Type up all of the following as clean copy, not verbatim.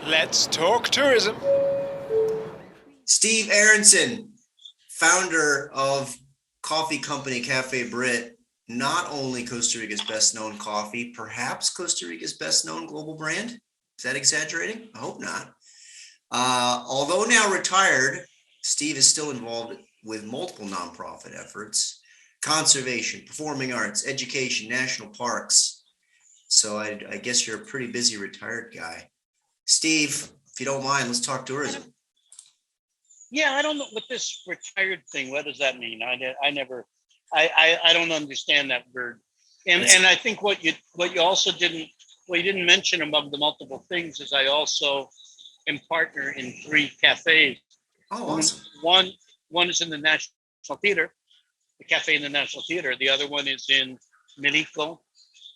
Let's talk tourism. Steve Aronson, founder of coffee company Cafe Britt, not only Costa Rica's best known coffee, perhaps Costa Rica's best known global brand. Is that exaggerating? I hope not. Although now retired, Steve is still involved with multiple nonprofit efforts, conservation, performing arts, education, national parks. So I guess you're a pretty busy retired guy. Steve, if you don't mind, let's talk tourism. Yeah, I don't know what this retired thing. What does that mean? I never, I don't understand that word. And I think what you didn't mention among the multiple things is I also am partner in 3 cafes. Oh, awesome. One is in the National Theater, the cafe in the National Theater. The other one is in Milico,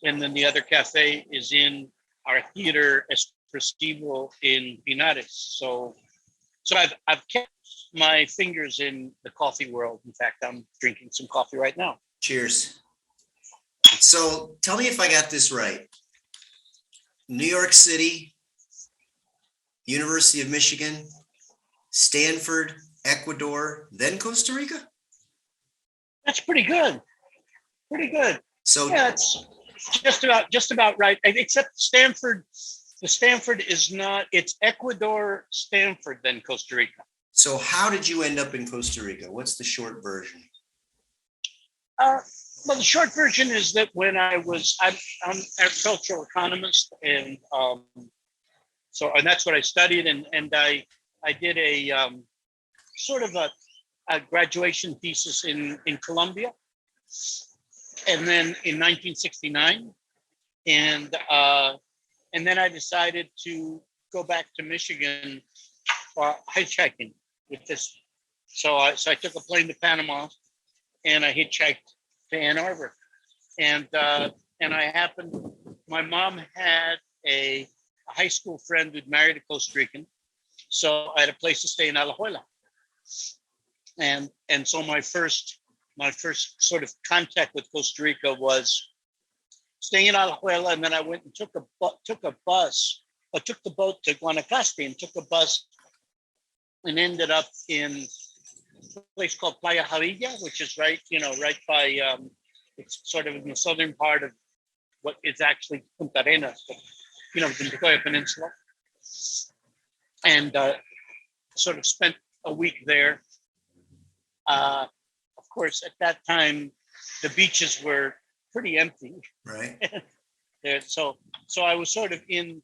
and then the other cafe is in our theater Expresivo in Pinares. So I've kept my fingers in the coffee world. In fact, I'm drinking some coffee right now. Cheers. So tell me if I got this right. New York City, University of Michigan, Stanford, Ecuador, then Costa Rica? That's pretty good. Pretty good. So yeah, it's just about right. Except Stanford. The Stanford is not. It's Ecuador, Stanford, then Costa Rica. So how did you end up in Costa Rica? What's the short version? Well, the short version is that when I'm agricultural economist, and and that's what I studied, and I did a sort of a graduation thesis in Colombia, and then in 1969, and then I decided to go back to Michigan hitchhiking with this. So I took a plane to Panama, and I hitchhiked to Ann Arbor, and my mom had a high school friend who'd married a Costa Rican, so I had a place to stay in Alajuela, and so my first sort of contact with Costa Rica was staying in Alajuela, and then I went and took the boat to Guanacaste and took a bus and ended up in a place called Playa Javilla, which is right by, it's sort of in the southern part of what is actually Punta Arenas, the Nicoya Peninsula. And sort of spent a week there. Of course, at that time, the beaches were pretty empty. Right. So I was sort of in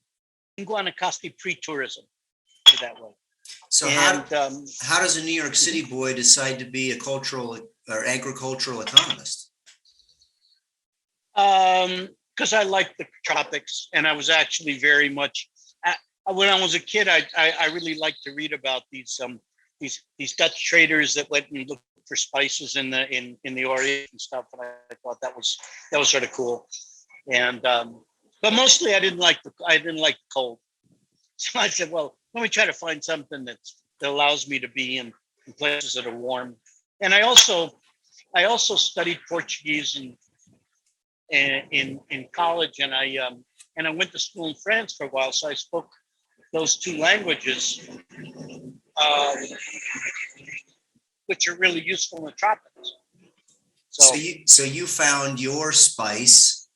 Guanacaste pre-tourism, put it that way. So how does a New York City boy decide to be a cultural or agricultural economist? Because I like the tropics, and I was actually very much when I was a kid. I really liked to read about these Dutch traders that went and looked for spices in the Orient and stuff, and I thought that was sort of cool. And but mostly I didn't like the cold, so I said, well, let me try to find something that allows me to be in places that are warm. And I also studied Portuguese in college, and I went to school in France for a while, so I spoke those 2 languages, which are really useful in the tropics. So you found your spice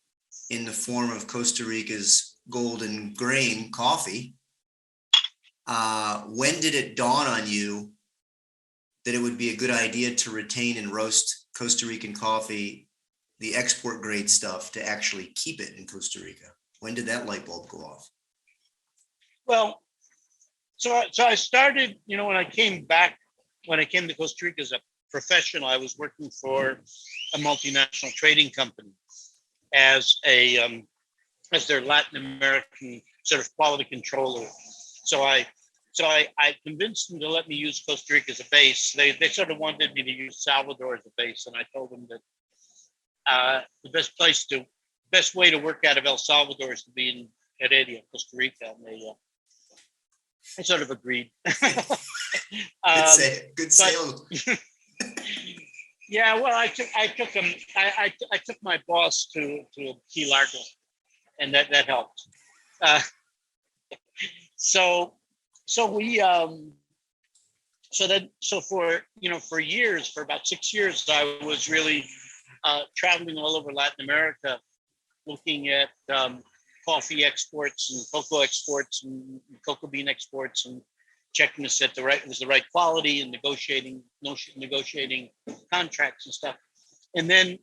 in the form of Costa Rica's golden grain coffee. When did it dawn on you that it would be a good idea to retain and roast Costa Rican coffee, the export grade stuff, to actually keep it in Costa Rica? When did that light bulb go off? Well, so I started, when I came to Costa Rica as a professional, I was working for a multinational trading company as their Latin American sort of quality controller. So I convinced them to let me use Costa Rica as a base. They sort of wanted me to use Salvador as a base, and I told them that the best way to work out of El Salvador is to be in Heredia, Costa Rica, and I sort of agreed. Good sale. Yeah, well, I took my boss to Key Largo, and that helped. So, so we, so for, for years, for about 6 years, I was really traveling all over Latin America, looking at coffee exports and cocoa exports and cocoa bean exports, and checking to set the right quality, and negotiating contracts and stuff. And then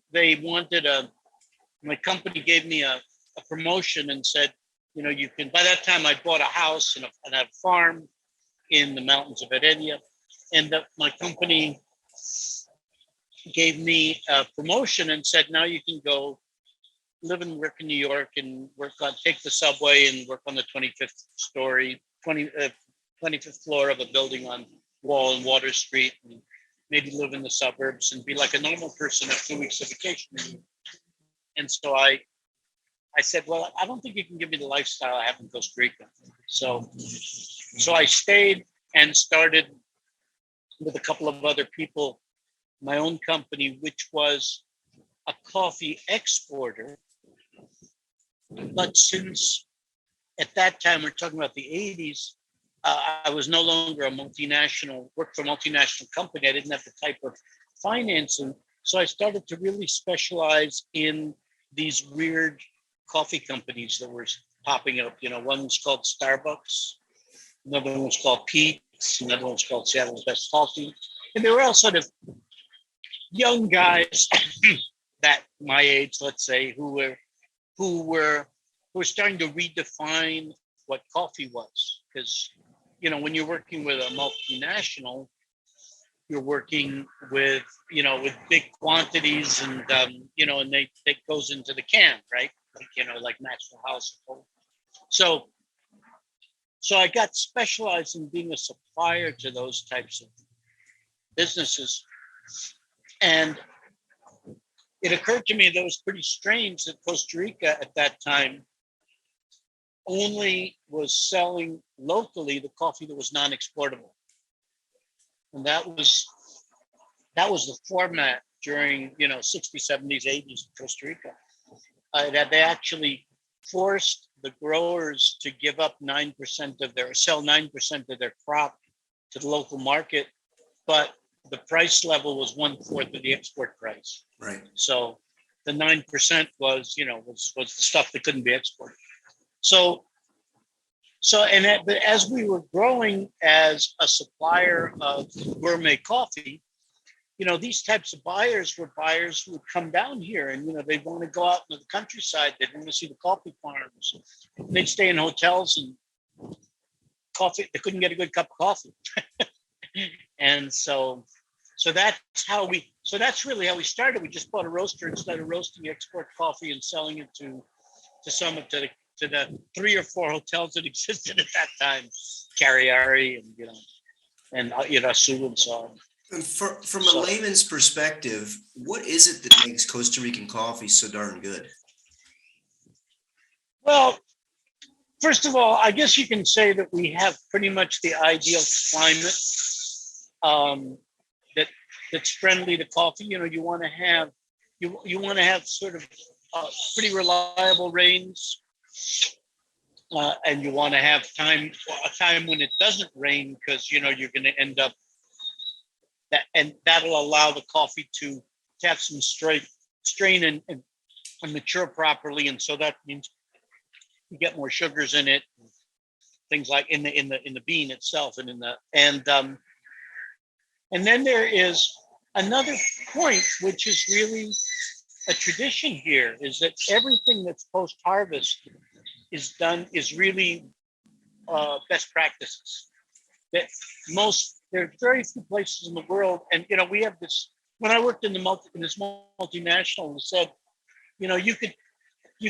my company gave me a promotion and said, you can. By that time, I bought a house and a farm in the mountains of Heredia, and my company gave me a promotion and said, now you can go live and work in New York and take the subway and work on the 25th floor of a building on Wall and Water Street, and maybe live in the suburbs and be like a normal person at 2 weeks of vacation. And so I said, well, I don't think you can give me the lifestyle I have in Costa Rica. So I stayed and started with a couple of other people, my own company, which was a coffee exporter. But since at that time, we're talking about the 80s, I was no longer worked for a multinational company. I didn't have the type of financing. So I started to really specialize in these weird coffee companies that were popping up. One was called Starbucks, another one was called Pete's, another one was called Seattle's Best Coffee. And they were all sort of young guys that my age, let's say, who were starting to redefine what coffee was. Because, when you're working with a multinational, you're working with big quantities, and and they goes into the can, right? Like National House. So I got specialized in being a supplier to those types of businesses. And it occurred to me that it was pretty strange that Costa Rica at that time only was selling locally the coffee that was non-exportable. And that was the format during 60s, 70s, 80s in Costa Rica. That they actually forced the growers to give up sell 9% of their crop to the local market, but the price level was 1/4 of the export price. Right. So the 9% was the stuff that couldn't be exported. So but as we were growing as a supplier of gourmet coffee, these types of buyers were buyers who would come down here, and they'd want to go out into the countryside. They'd want to see the coffee farms. They'd stay in hotels, and they couldn't get a good cup of coffee. And so that's really how we started. We just bought a roaster and started roasting export coffee and selling it to the 3 or 4 hotels that existed at that time, Cariari and Asu and so on. And from a layman's perspective, what is it that makes Costa Rican coffee so darn good? Well, first of all, I guess you can say that we have pretty much the ideal climate that's friendly to coffee. You want to have sort of pretty reliable rains, and you want to have a time when it doesn't rain, because you're going to end up and that'll allow the coffee to have some strain and mature properly, and so that means you get more sugars in it, things like in the bean itself, and then there is another point, which is really a tradition here, is that everything that's post-harvest is really best practices. That there are very few places in the world, and we have this. When I worked in this multinational, we said, you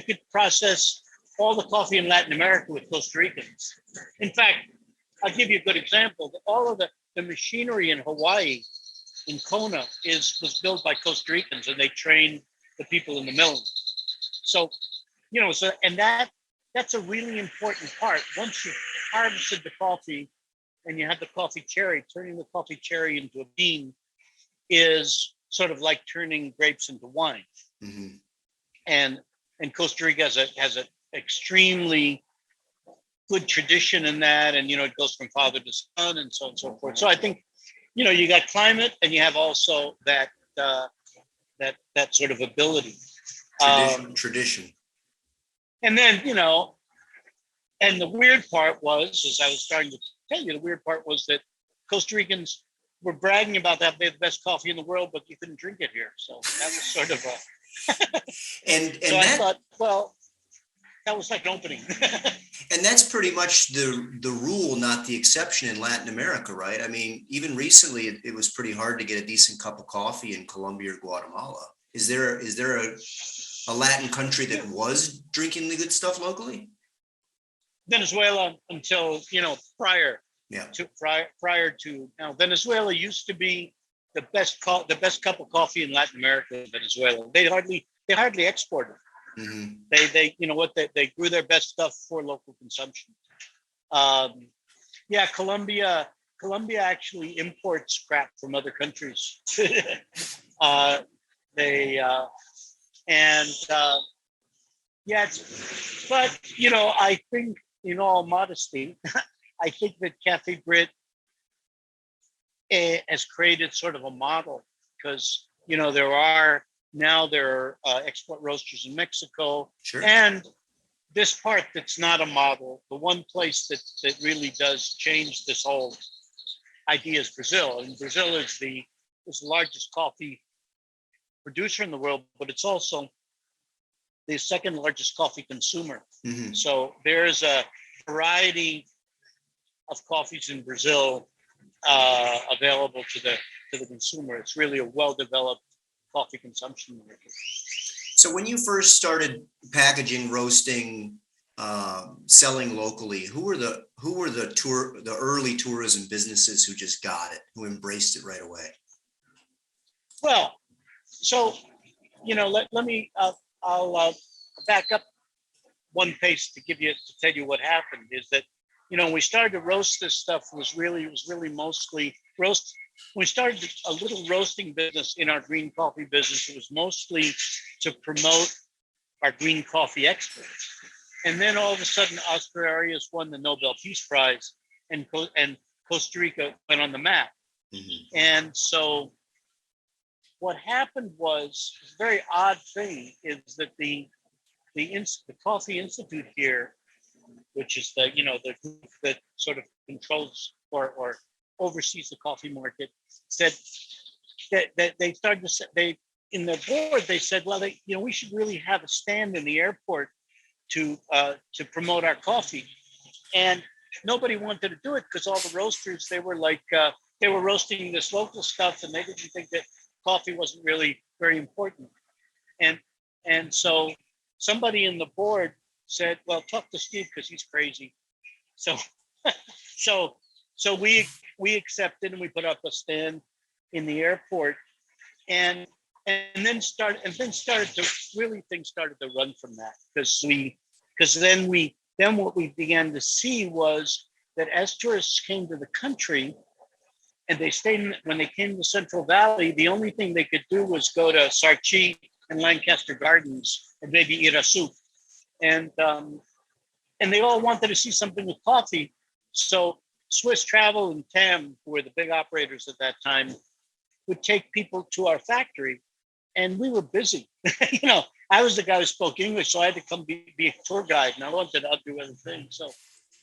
could process all the coffee in Latin America with Costa Ricans. In fact, I'll give you a good example. All of the machinery in Hawaii, in Kona, was built by Costa Ricans, and they trained the people in the milling. So, that's a really important part. Once you've harvested the coffee and you have the coffee cherry, turning the coffee cherry into a bean is sort of like turning grapes into wine. Mm-hmm. And Costa Rica has an extremely good tradition in that, and it goes from father to son, and so on and so forth. So I think you got climate, and you have also that sort of ability. Tradition. And then and the weird part was, as I was starting to tell you, the weird part was that Costa Ricans were bragging about that they had the best coffee in the world, but you couldn't drink it here. So that was sort of a. and so I thought, well, that was like an opening. And that's pretty much the rule, not the exception in Latin America, right? I mean, even recently, it was pretty hard to get a decent cup of coffee in Colombia or Guatemala. Is there a Latin country that was drinking the good stuff locally? Venezuela, until prior Yeah. prior to now, Venezuela used to be the best cup of coffee in Latin America. Venezuela, they hardly exported. Mm-hmm. They grew their best stuff for local consumption. Colombia actually imports crap from other countries. But I think, in all modesty, I think that Cafe Britt has created sort of a model, because there are export roasters in Mexico. Sure. And this part that's not a model, the one place that really does change this whole idea is Brazil. And Brazil is the largest coffee producer in the world, but it's also the second largest coffee consumer. Mm-hmm. So there's a variety of coffees in Brazil available to the consumer. It's really a well-developed coffee consumption market. So when you first started packaging, roasting, selling locally, who were the early tourism businesses who just got it, who embraced it right away? Well, so let me I'll back up one pace to tell you what happened. Is that when we started to roast this stuff, it was really mostly roast. We started a little roasting business in our green coffee business. It was mostly to promote our green coffee exports. And then all of a sudden, Oscar Arias won the Nobel Peace Prize, and Costa Rica went on the map. Mm-hmm. And so what happened was, a very odd thing, is that the Coffee Institute here, which is the group that sort of controls or oversees the coffee market, said that they started to say, in their board, they said, well, we should really have a stand in the airport to promote our coffee. And nobody wanted to do it, because all the roasters, they were roasting this local stuff, and they didn't think that coffee wasn't really very important. And so somebody in the board said, well, talk to Steve, because he's crazy. So we accepted, and we put up a stand in the airport, and then started to really, things started to run from that, because then what we began to see was that as tourists came to the country, and they stayed when they came to Central Valley, the only thing they could do was go to Sarchi and Lancaster Gardens and maybe eat a soup, and they all wanted to see something with coffee. So Swiss Travel and TAM, who were the big operators at that time, would take people to our factory, and we were busy. I was the guy who spoke English, so I had to come be a tour guide, and I wanted to do other things.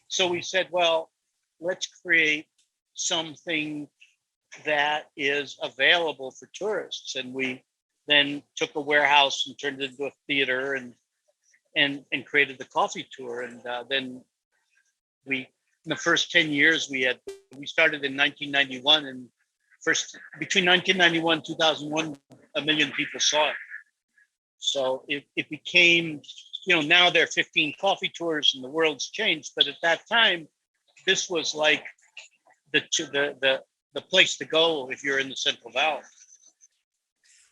So we said, well, let's create something that is available for tourists. And we then took a warehouse and turned it into a theater, and created the coffee tour. And then in the first 10 years, we started in 1991, and between 1991 and 2001, 1 million people saw it. So it became, now there are 15 coffee tours, and the world's changed. But at that time, this was like the place to go if you're in the Central Valley.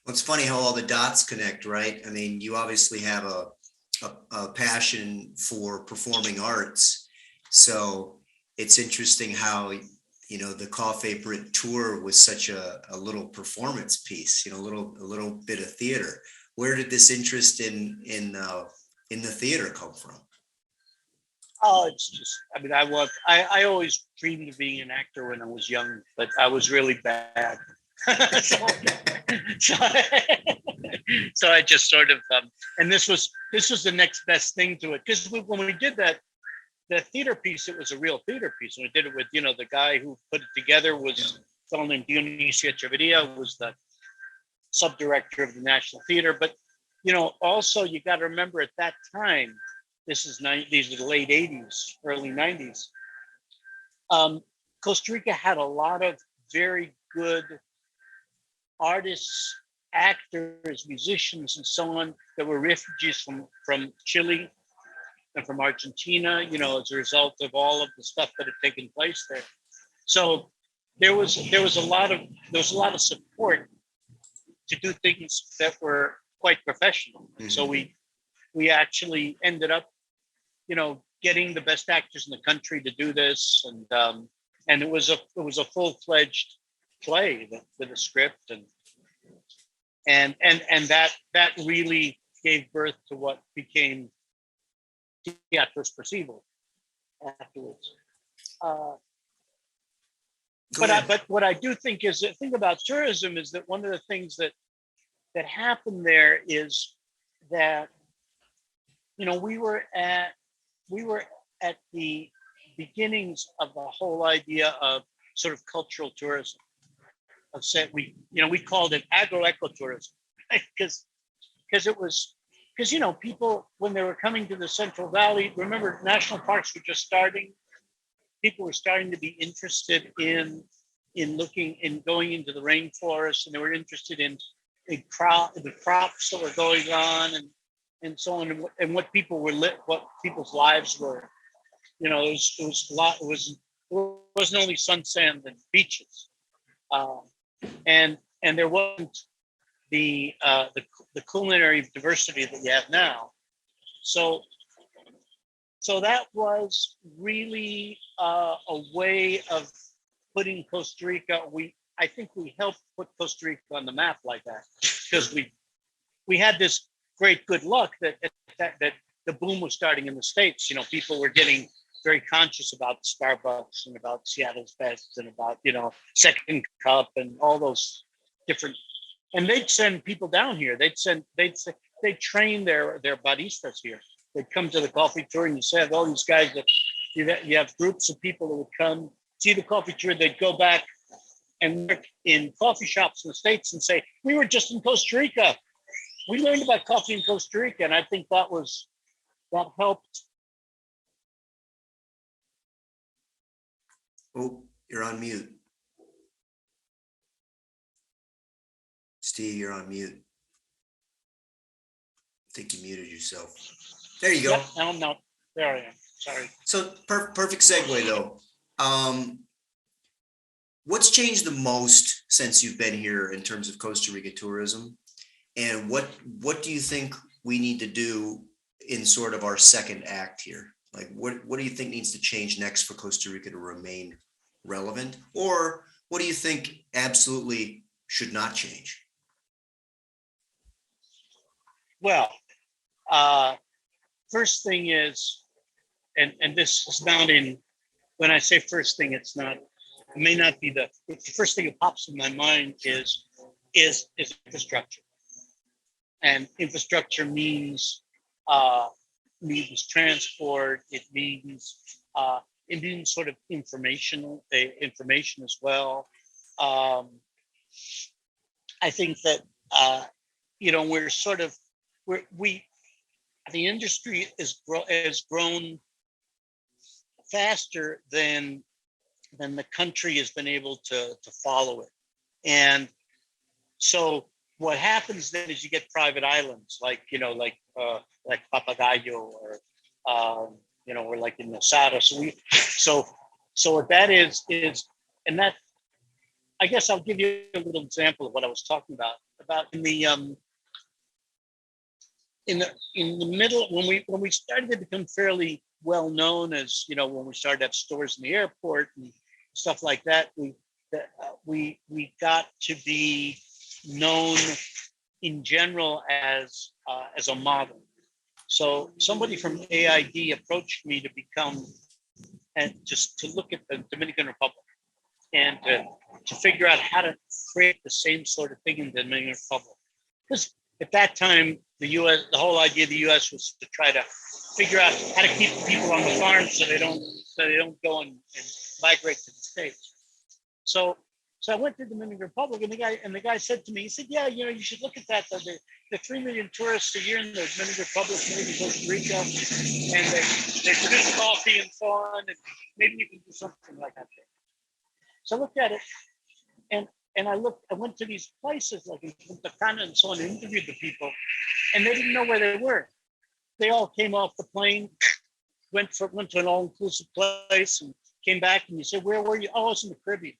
Well, it's funny how all the dots connect, right? I mean, you obviously have a passion for performing arts. So it's interesting how, the Cafe Britt tour was such a little performance piece, a little bit of theater. Where did this interest in the theater come from? Oh, it's just, I mean, I always dreamed of being an actor when I was young, but I was really bad. so, so, so I just sort of, and this was the next best thing to it. Because when we did the theater piece, it was a real theater piece. And we did it with, the guy who put it together was a fellow named Dionisio Echeverria, was the sub-director of the National Theater. But, also you got to remember at that time, these are the late 80s, early 90s. Costa Rica had a lot of very good artists, actors, musicians, and so on that were refugees from Chile and from Argentina, as a result of all of the stuff that had taken place there. So there was a lot of support to do things that were quite professional. Mm-hmm. So we actually ended up, getting the best actors in the country to do this, and it was a full-fledged play with a script, and that really gave birth to what became Teatro Expresivo afterwards. But what I do think is the thing about tourism is that one of the things that happened there is that we were at the beginnings of the whole idea of sort of cultural tourism. We called it agroecotourism, because people, when they were coming to the Central Valley, remember national parks were just starting. People were starting to be interested in going into the rainforest, and they were interested in the crops that were going on, and so on, and what people's lives were. It was a lot. It wasn't only sun, sand, and beaches, and there wasn't the culinary diversity that you have now. So that was really a way of putting Costa Rica. I think we helped put Costa Rica on the map like that, because we had this great good luck that the boom was starting in the States. People were getting very conscious about Starbucks and about Seattle's Best and about, Second Cup and all those different, and they'd send people down here. They'd train their baristas here. They'd come to the coffee tour, and you said all these guys that you have groups of people that would come see the coffee tour. They'd go back and work in coffee shops in the States and say, we were just in Costa Rica. We learned about coffee in Costa Rica. And I think that helped. Oh, you're on mute. Steve, you're on mute. I think you muted yourself. There you go. Yep, no, I'm not. There I am. Sorry. So perfect segue though. What's changed the most since you've been here in terms of Costa Rica tourism? And what do you think we need to do in sort of our second act here? Like, what do you think needs to change next for Costa Rica to remain relevant? Or what do you think absolutely should not change? Well, first thing is, and this is not in, when I say first thing, it may not be the first thing that pops in my mind is infrastructure. And infrastructure means transport. It means sort of information as well. I think that the industry has grown faster than the country has been able to follow it. And so what happens then is you get private islands like Papagayo or like in Nosara. So what that is, and that, I guess I'll give you a little example of what I was talking about in the middle, when we started to become fairly well known, as when we started to have stores in the airport and stuff like that, we got to be known in general as a model. So somebody from AID approached me to become and just to look at the Dominican Republic and to figure out how to create the same sort of thing in the Dominican Republic. Because at that time, the U.S., the whole idea of the U.S. was to try to figure out how to keep people on the farm so they don't go and migrate to the States. So I went to the Dominican Republic, and the guy said to me, he said, "Yeah, you should look at that. The 3 million tourists a year in the Dominican Republic, maybe Costa Rica, and they produce coffee and so on, and maybe you can do something like that." So I looked at it, and I went to these places like in Punta Cana and so on, and interviewed the people, and they didn't know where they were. They all came off the plane, went to an all-inclusive place, and came back, and you said, "Where were you?" "Oh, I was in the Caribbean."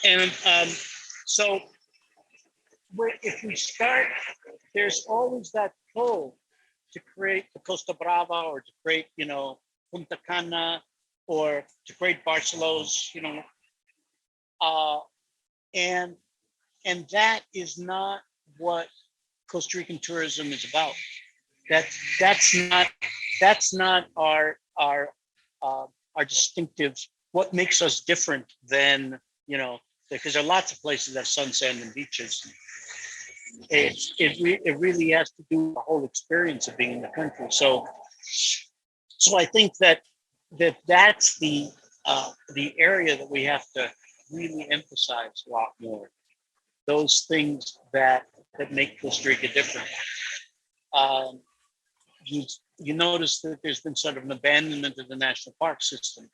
And so if we start, there's always that pull to create the Costa Brava or to create, Punta Cana or to create Barcelos, and that is not what Costa Rican tourism is about. That's not our distinctive. What makes us different than, because there are lots of places that have sun, sand, and beaches. It really has to do with the whole experience of being in the country. So I think that's the area that we have to really emphasize a lot more. Those things that make Costa Rica different. You notice that there's been sort of an abandonment of the national park system,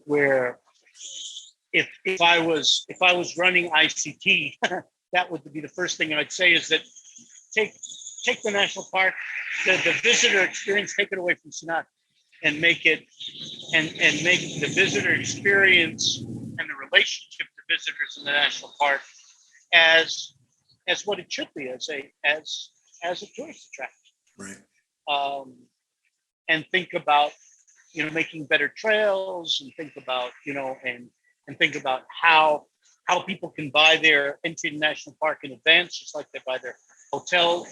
where if I was running ICT, that would be the first thing I'd say is that take the national park, the visitor experience, take it away from Sinatra, and make it and make the visitor experience and the relationship to visitors in the national park as what it should be, as a tourist attraction. Right. And think about making better trails, and think about and think about how people can buy their entry to national park in advance, just like they buy their hotel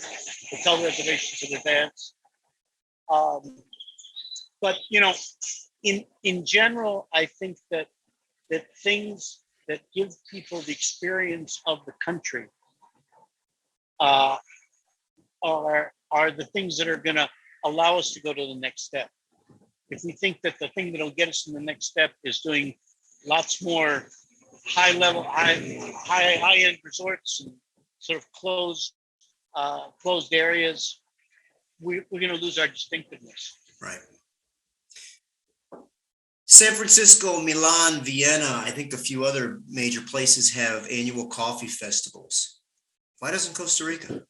reservations in advance. But in general, I think that things that give people the experience of the country are the things that are going to allow us to go to the next step. If we think that the thing that will get us in the next step is doing lots more high-level, high-end resorts and sort of closed areas, we're going to lose our distinctiveness. Right. San Francisco, Milan, Vienna, I think a few other major places have annual coffee festivals. Why doesn't Costa Rica?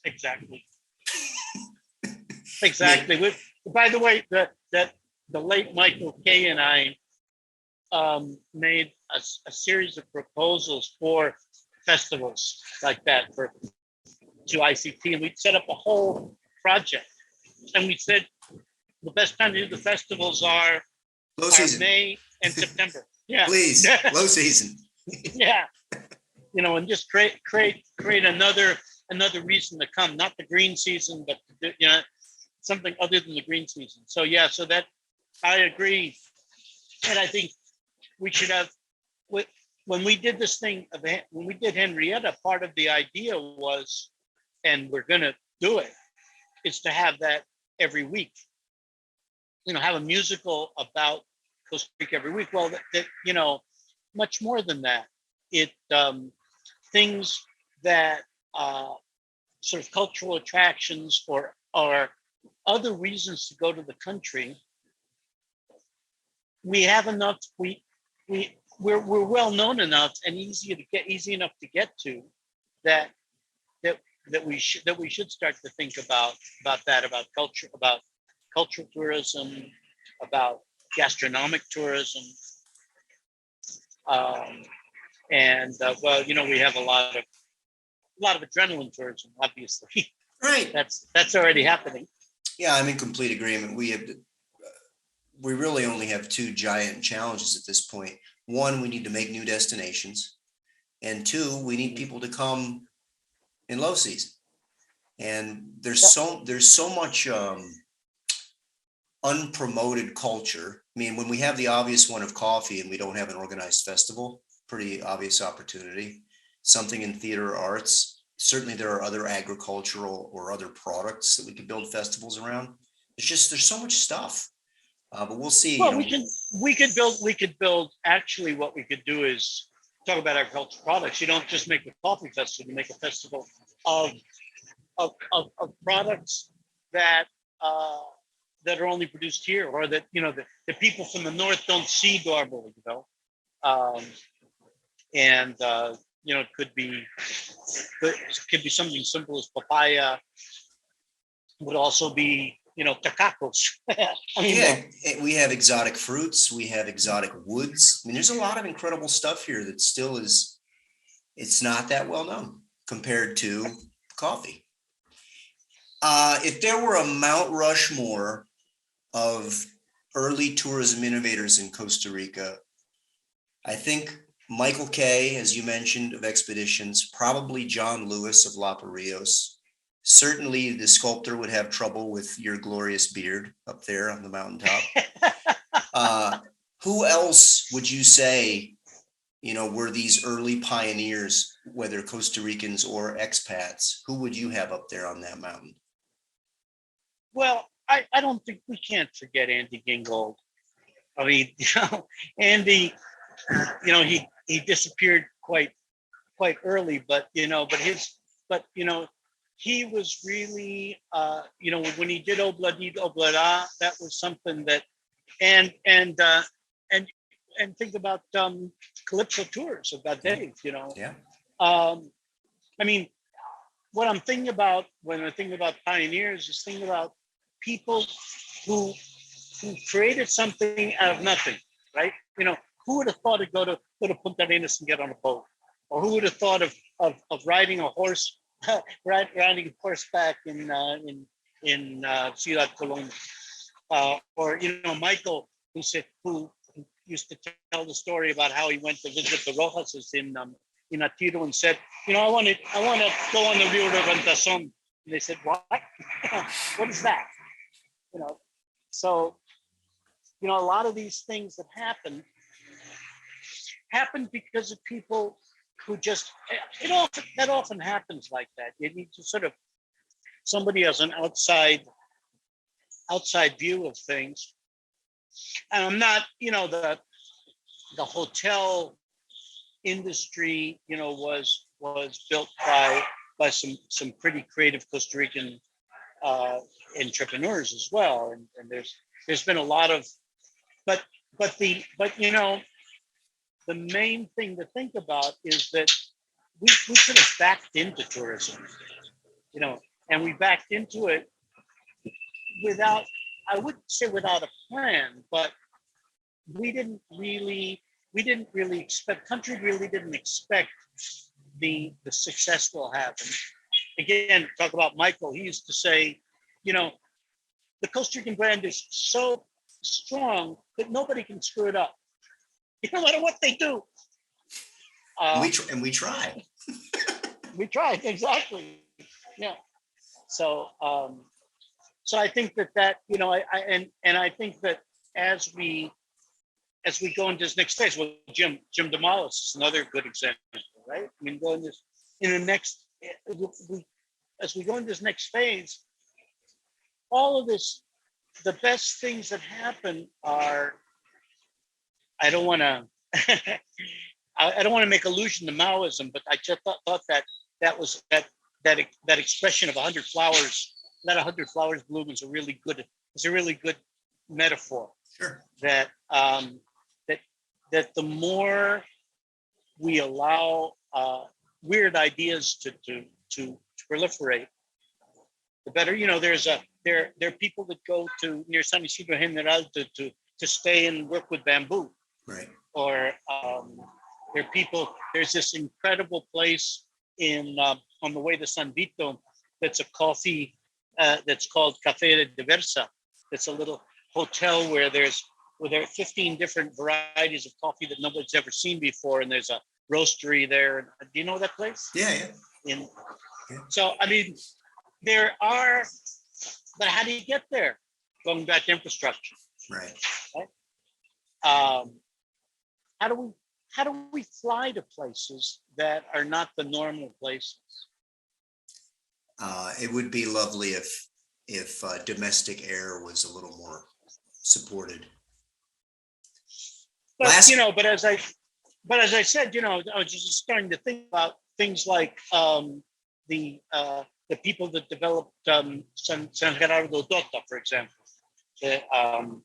Exactly. Exactly. By the way, the late Michael Kay and I made a series of proposals for festivals like that to ICT, and we set up a whole project. And we said the best time to do the festivals are Low season. May and September. Yeah. Please, low season. Yeah. And just create another reason to come, not the green season, but something other than the green season. So yeah, so that I agree. And I think we should have, when we did this thing, when we did Henrietta, part of the idea was, and we're going to do it, is to have that every week. Have a musical about Costa Rica every week. Well, that much more than that. It things that sort of cultural attractions or other reasons to go to the country. We have enough. We're well known enough and easy enough to get to that we should start to think about cultural tourism, about gastronomic tourism, and we have a lot of adrenaline tourism, obviously. Right. That's already happening. Yeah, I'm in complete agreement. We really only have two giant challenges at this point. One, we need to make new destinations, and two, we need people to come in low season. And there's so much unpromoted culture. I mean, when we have the obvious one of coffee and we don't have an organized festival, pretty obvious opportunity. Something in theater or arts. Certainly there are other agricultural or other products that we could build festivals around. There's so much stuff. But we'll see. Well, we could build actually what we could do is talk about agricultural products. You don't just make a coffee festival, you make a festival of products that that are only produced here, or that the people from the north don't see normally, and it could be something simple as papaya. Would also be tacacos. I mean, Yeah, we have exotic fruits, we have exotic woods. I mean, there's a lot of incredible stuff here that still is, it's not that well known compared to coffee. If there were a Mount Rushmore of early tourism innovators in Costa Rica, I think Michael Kay, as you mentioned, of Expeditions, probably John Lewis of La Rios. Certainly the sculptor would have trouble with your glorious beard up there on the mountaintop. Who else would you say, were these early pioneers, whether Costa Ricans or expats? Who would you have up there on that mountain? well, I don't think we can't forget Andy Gingold. I mean, Andy, he disappeared quite early, but he was really, when he did Obladid Oblada, that was something that, and think about Calypso tours about Dave, Yeah. I mean, what I'm thinking about when I think about pioneers is thinking about people who created something out of nothing, right? Who would have thought to go to Punta Arenas and get on a boat, or who would have thought of riding a horse, riding horseback in Ciudad Colón, or Michael, who used to tell the story about how he went to visit the Rojases in Atiro and said, I want to go on the Rio de Rentazon. And they said, what? What is that? So a lot of these things that happen because of people who just, that often happens like that. You need to sort of, somebody has an outside view of things. And I'm not, the hotel industry, was built by some pretty creative Costa Rican entrepreneurs as well. And there's been a lot of, but the main thing to think about is that we could have backed into tourism, and we backed into it without, I wouldn't say without a plan, but we didn't really expect, country really didn't expect the success we'll have. And again, talk about Michael, he used to say, the Costa Rican brand is so strong that nobody can screw it up, no matter what they do. We try. We tried, exactly. Yeah. So I think that I think that as we go into this next phase, well, Jim DeMalis is another good example, right? I mean, as we go into this next phase, all of this, the best things that happen are, I don't want to make allusion to Maoism, but I just thought that was that expression of 100 flowers, let 100 flowers bloom is a really good metaphor. Sure. That the more we allow weird ideas to proliferate, the better. There are people that go to near San Isidro General to stay and work with bamboo. Right. Or there's this incredible place on the way to San Vito that's a coffee that's called Café de Diversa. It's a little hotel where there are 15 different varieties of coffee that nobody's ever seen before, and there's a roastery there. Do you know that place? Yeah. So, I mean, there are, but how do you get there? Going back to infrastructure, Right. right? How do we fly to places that are not the normal places? It would be lovely if domestic air was a little more supported. But you know, but as I said, you know, I was just starting to think about things like the people that developed San Gerardo Dota, for example. I'm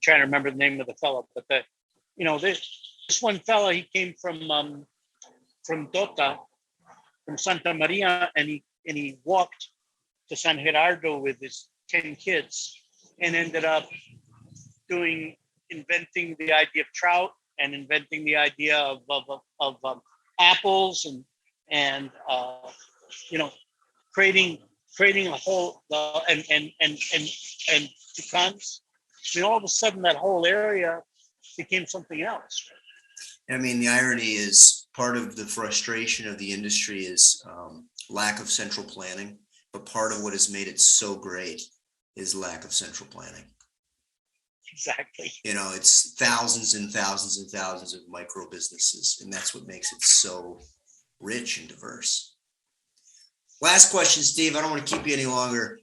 trying to remember the name of the fellow, but this one fellow, he came from Dota, from Santa Maria, and he walked to San Gerardo with his 10 kids and ended up inventing the idea of trout and inventing the idea of apples and you know, creating a whole and pecans. I mean, all of a sudden that whole area became something else. I mean, the irony is part of the frustration of the industry is lack of central planning, but part of what has made it so great is lack of central planning. Exactly. You know, it's thousands and thousands and thousands of micro businesses, and that's what makes it so rich and diverse. Last question, Steve. I don't want to keep you any longer.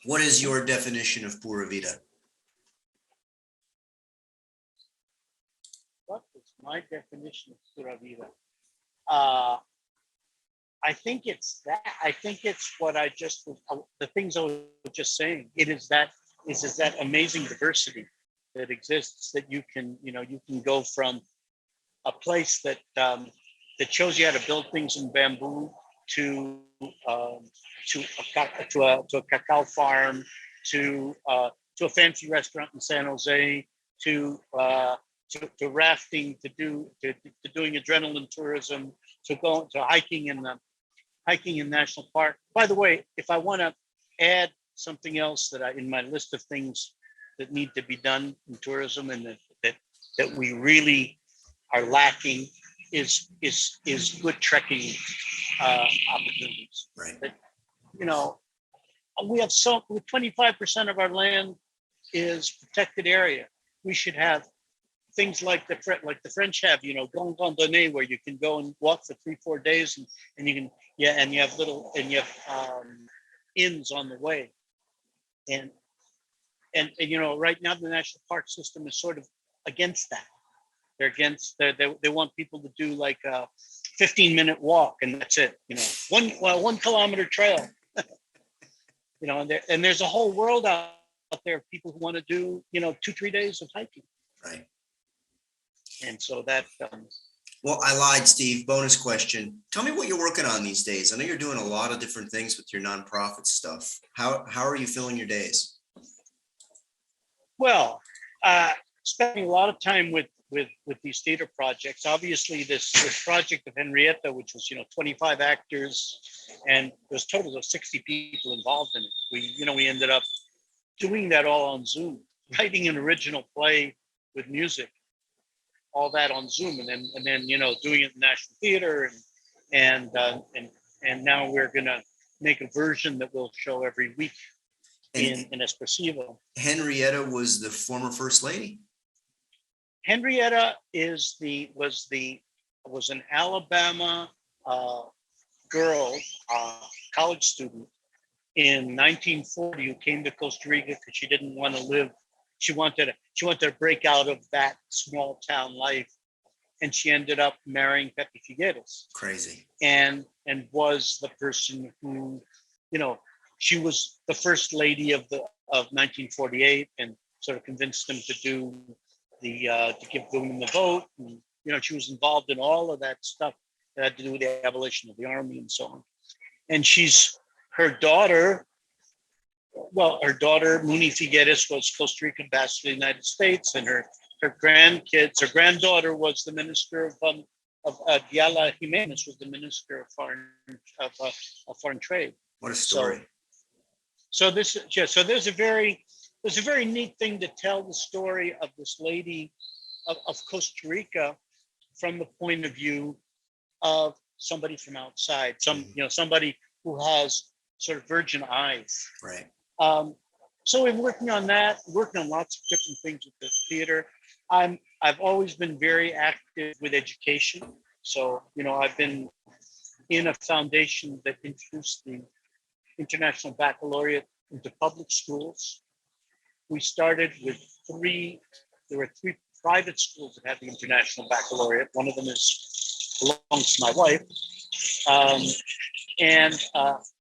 What is your definition of pura vida? What is my definition of pura vida? I think it's that. I think it's what the things I was just saying. It is that amazing diversity that exists, that you can go from a place that shows you how to build things in bamboo to a cacao farm, to a fancy restaurant in San Jose, to rafting, to doing adrenaline tourism, to hiking in national park. By the way, if I want to add something else in my list of things that need to be done in tourism and that we really are lacking is good trekking opportunities. Right. That, we have 25% of our land is protected area. We should have things like the French have, Grand Randonnée, where you can go and walk for 3-4 days and you can, and you have inns on the way. And right now the national park system is sort of against that. They're against, they want people to do like a 15-minute walk and that's it, 1 kilometer trail. And there's a whole world out there of people who want to do, 2-3 days of hiking. Right. And so that. Well, I lied, Steve. Bonus question. Tell me what you're working on these days. I know you're doing a lot of different things with your nonprofit stuff. How are you filling your days? Well, spending a lot of time with these theater projects. Obviously, this project of Henrietta, which was 25 actors, and there's totals of 60 people involved in it. We ended up doing that all on Zoom, writing an original play with music, all that on Zoom, and then doing it in the National Theater, and now we're gonna make a version that we'll show every week in Espressivo. Henrietta was the former First Lady. Henrietta was an Alabama girl, college student in 1940 who came to Costa Rica because she didn't want to live. She wanted to break out of that small town life, and she ended up marrying Pepe Figueres. Crazy. And was the person who, she was the first lady of 1948, and sort of convinced him to do to give women the vote. And she was involved in all of that stuff that had to do with the abolition of the army and so on. And her daughter, Muni Figueres, was Costa Rican ambassador to the United States, and her granddaughter was the minister of Diala Jimenez, was the minister of foreign trade. What a story! So there's a very neat thing to tell the story of this lady of Costa Rica from the point of view of somebody from outside, somebody who has sort of virgin eyes. Right. So we're working on that, working on lots of different things with the theater. I've always been very active with education. So, I've been in a foundation that introduced the International Baccalaureate into public schools. We started with there were three private schools that had the International Baccalaureate. One of them belongs to my wife. And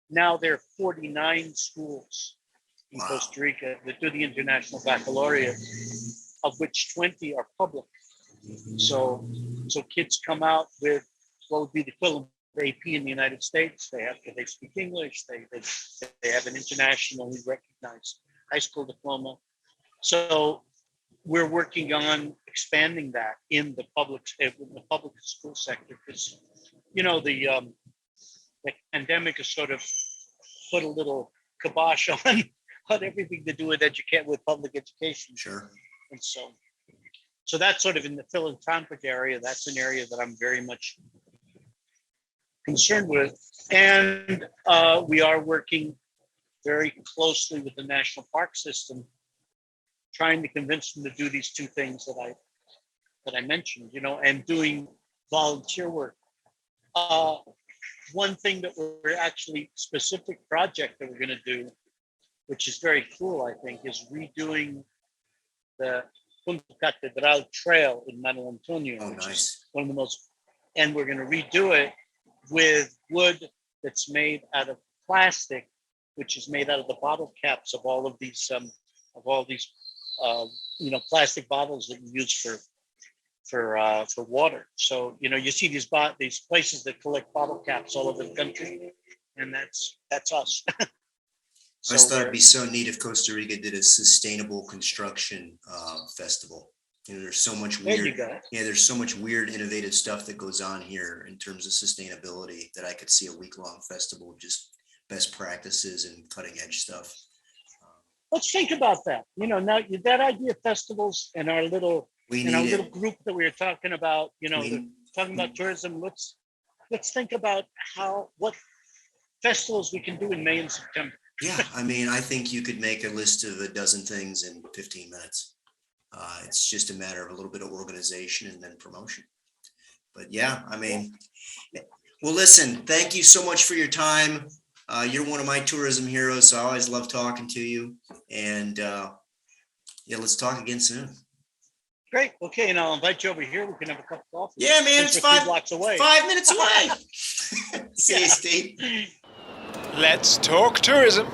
now there are 49 schools in Costa Rica that do the International Baccalaureate, of which 20 are public. So kids come out with what would be the equivalent of AP in the United States. They speak English. They have an internationally recognized high school diploma. So we're working on expanding that in the public school sector, because the pandemic has sort of put a little kibosh on everything to do with public education. Sure. And so that's sort of in the philanthropic area. That's an area that I'm very much concerned with. And we are working very closely with the national park system, trying to convince them to do these two things that I mentioned, and doing volunteer work. One thing that we're actually specific project that we're going to do, which is very cool, I think, is redoing the Punta Catedral Trail in Manuel Antonio, which is one of the most, and we're going to redo it with wood that's made out of plastic, which is made out of the bottle caps of all of these plastic bottles that you use for water. So you see these places that collect bottle caps all over the country, and that's us. I just thought it'd be so neat if Costa Rica did a sustainable construction festival. There's so much weird, there's so much weird, innovative stuff that goes on here in terms of sustainability that I could see a week-long festival of just best practices and cutting edge stuff. Let's think about that. Now that idea of festivals and our little group that we were talking about, talking about tourism. Let's think about what festivals we can do in May and September. Yeah, I think you could make a list of a dozen things in 15 minutes. It's just a matter of a little bit of organization and then promotion. But yeah, well, listen, thank you so much for your time. You're one of my tourism heroes, so I always love talking to you. And let's talk again soon. Great. Okay, and I'll invite you over here. We can have a cup of coffee. Yeah, man, it's 5 blocks away. 5 minutes away. See you, Steve. Let's talk tourism.